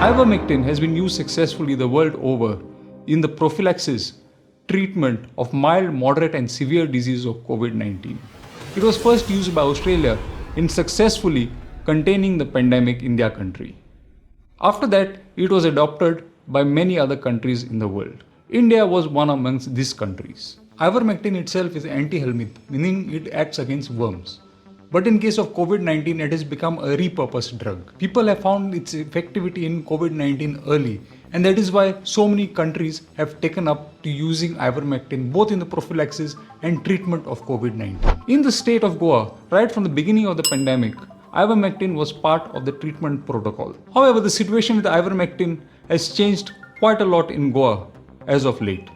Ivermectin has been used successfully the world over in the prophylaxis, treatment of mild, moderate and severe disease of COVID-19. It was first used by Australia in successfully containing the pandemic in their country. After that, it was adopted by many other countries in the world. India was one amongst these countries. Ivermectin itself is anti-helminth, meaning it acts against worms. But in case of COVID-19, it has become a repurposed drug. People have found its effectivity in COVID-19 early, and that is why so many countries have taken up to using ivermectin both in the prophylaxis and treatment of COVID-19. In the state of Goa, right from the beginning of the pandemic, ivermectin was part of the treatment protocol. However, the situation with ivermectin has changed quite a lot in Goa as of late.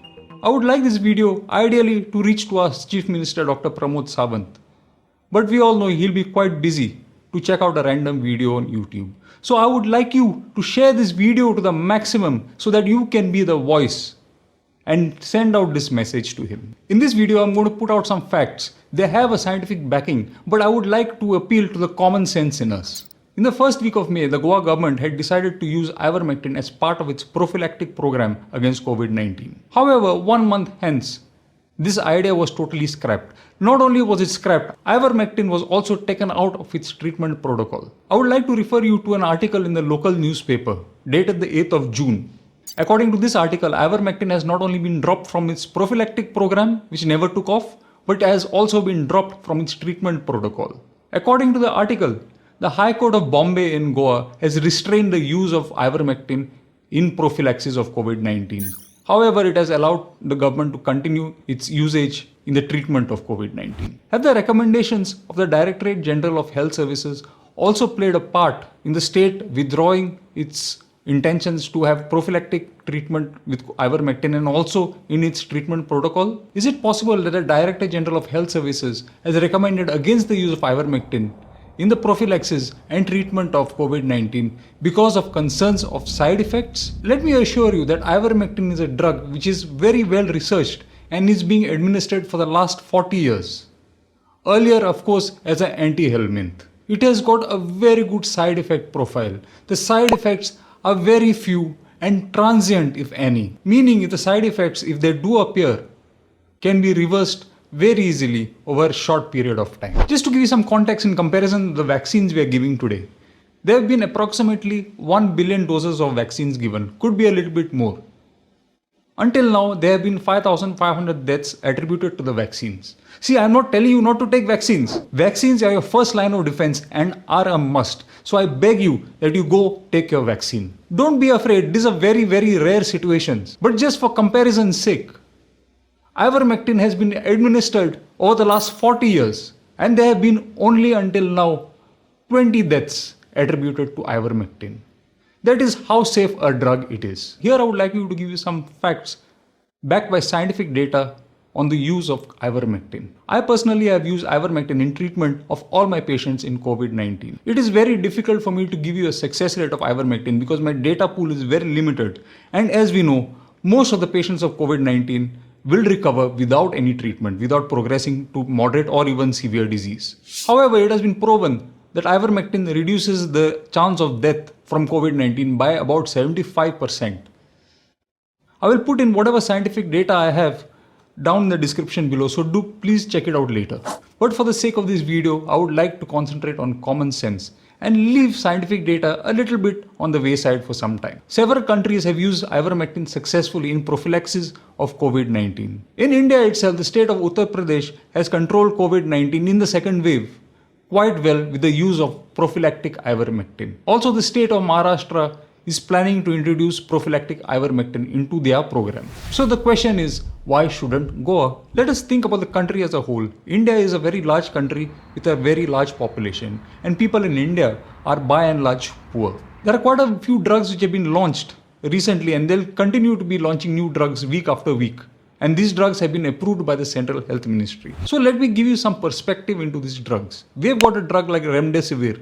I would like this video ideally to reach to our Chief Minister Dr. Pramod Sawant. But we all know he'll be quite busy to check out a random video on YouTube. So I would like you to share this video to the maximum so that you can be the voice and send out this message to him. In this video, I'm going to put out some facts. They have a scientific backing, but I would like to appeal to the common sense in us. In the first week of May, the Goa government had decided to use ivermectin as part of its prophylactic program against COVID-19. However, 1 month hence, this idea was totally scrapped. Not only was it scrapped, ivermectin was also taken out of its treatment protocol. I would like to refer you to an article in the local newspaper dated the 8th of June. According to this article, ivermectin has not only been dropped from its prophylactic program, which never took off, but has also been dropped from its treatment protocol. According to the article, the High Court of Bombay in Goa has restrained the use of ivermectin in prophylaxis of COVID-19. However, it has allowed the government to continue its usage in the treatment of COVID-19. Have the recommendations of the Directorate General of Health Services also played a part in the state withdrawing its intentions to have prophylactic treatment with ivermectin and also in its treatment protocol? Is it possible that the Director General of Health Services has recommended against the use of ivermectin in the prophylaxis and treatment of COVID-19 because of concerns of side effects? Let me assure you that ivermectin is a drug which is very well researched and is being administered for the last 40 years. Earlier, of course, as an anti-helminth. It has got a very good side effect profile. The side effects are very few and transient if any, meaning if the side effects, if they do appear, can be reversed very easily over a short period of time. Just to give you some context in comparison to the vaccines we are giving today, there have been approximately 1 billion doses of vaccines given, could be a little bit more. Until now, there have been 5,500 deaths attributed to the vaccines. See, I'm not telling you not to take vaccines. Vaccines are your first line of defense and are a must. So I beg you that you go take your vaccine. Don't be afraid, these are very, very rare situations. But just for comparison's sake, ivermectin has been administered over the last 40 years and there have been only until now 20 deaths attributed to ivermectin. That is how safe a drug it is. Here I would like you to give you some facts backed by scientific data on the use of ivermectin. I personally have used ivermectin in treatment of all my patients in COVID-19. It is very difficult for me to give you a success rate of ivermectin because my data pool is very limited. And as we know, most of the patients of COVID-19 will recover without any treatment, without progressing to moderate or even severe disease. However, it has been proven that ivermectin reduces the chance of death from COVID-19 by about 75%. I will put in whatever scientific data I have down in the description below, so do please check it out later. But for the sake of this video, I would like to concentrate on common sense and leave scientific data a little bit on the wayside for some time. Several countries have used ivermectin successfully in prophylaxis of COVID-19. In India itself, the state of Uttar Pradesh has controlled COVID-19 in the second wave quite well with the use of prophylactic ivermectin. Also, the state of Maharashtra is planning to introduce prophylactic ivermectin into their program. So the question is, why shouldn't Goa? Let us think about the country as a whole. India is a very large country with a very large population, and people in India are by and large poor. There are quite a few drugs which have been launched recently, and they'll continue to be launching new drugs week after week. And these drugs have been approved by the Central Health Ministry. So let me give you some perspective into these drugs. We have got a drug like Remdesivir,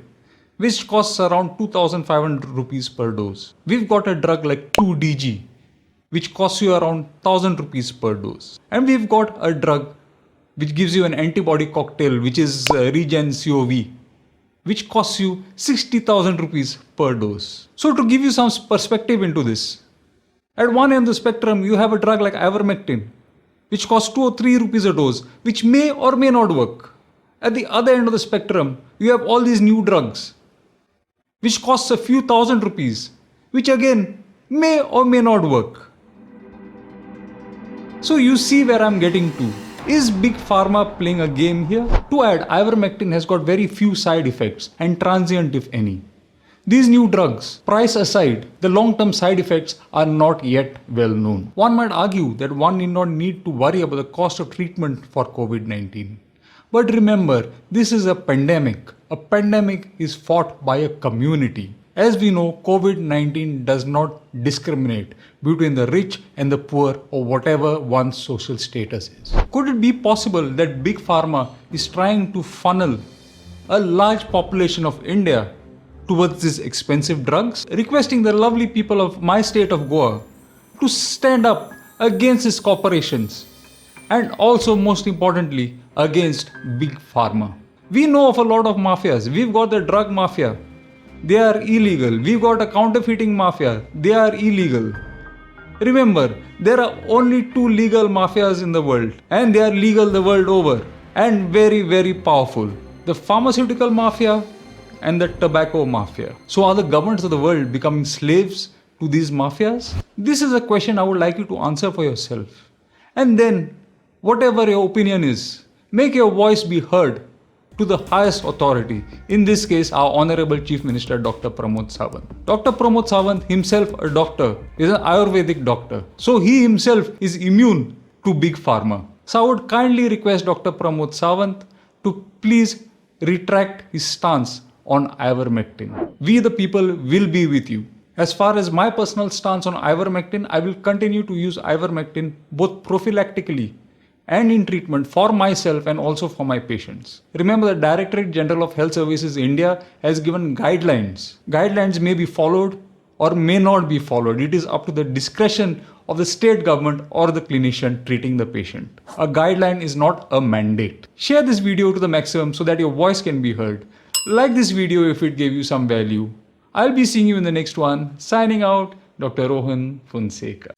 which costs around 2,500 rupees per dose. We've got a drug like 2DG, which costs you around 1,000 rupees per dose. And we've got a drug which gives you an antibody cocktail, which is Regen COV, which costs you 60,000 rupees per dose. So to give you some perspective into this, at one end of the spectrum, you have a drug like ivermectin, which costs 2 or 3 rupees a dose, which may or may not work. At the other end of the spectrum, you have all these new drugs, which costs a few thousand rupees, which again may or may not work. So you see where I'm getting to. Is Big Pharma playing a game here? To add, ivermectin has got very few side effects and transient if any. These new drugs, price aside, the long-term side effects are not yet well known. One might argue that one need not need to worry about the cost of treatment for COVID-19. But remember, this is a pandemic. A pandemic is fought by a community. As we know, COVID-19 does not discriminate between the rich and the poor or whatever one's social status is. Could it be possible that Big Pharma is trying to funnel a large population of India towards these expensive drugs, requesting the lovely people of my state of Goa to stand up against these corporations and also, most importantly, against Big Pharma? We know of a lot of mafias. We've got the drug mafia. They are illegal. We've got a counterfeiting mafia. They are illegal. Remember, there are only 2 legal mafias in the world, and they are legal the world over and very, very powerful. The pharmaceutical mafia and the tobacco mafia. So are the governments of the world becoming slaves to these mafias? This is a question I would like you to answer for yourself. And then, whatever your opinion is, make your voice be heard to the highest authority, in this case our Honorable Chief Minister Dr. Pramod Sawant. Dr. Pramod Sawant, himself a doctor, is an Ayurvedic doctor. So he himself is immune to Big Pharma. So I would kindly request Dr. Pramod Sawant to please retract his stance on ivermectin. We the people will be with you. As far as my personal stance on ivermectin, I will continue to use ivermectin both prophylactically and in treatment for myself and also for my patients. Remember, the Directorate General of Health Services India has given guidelines. Guidelines may be followed or may not be followed. It is up to the discretion of the state government or the clinician treating the patient. A guideline is not a mandate. Share this video to the maximum so that your voice can be heard. Like this video if it gave you some value. I'll be seeing you in the next one. Signing out, Dr. Rohan Fonseca.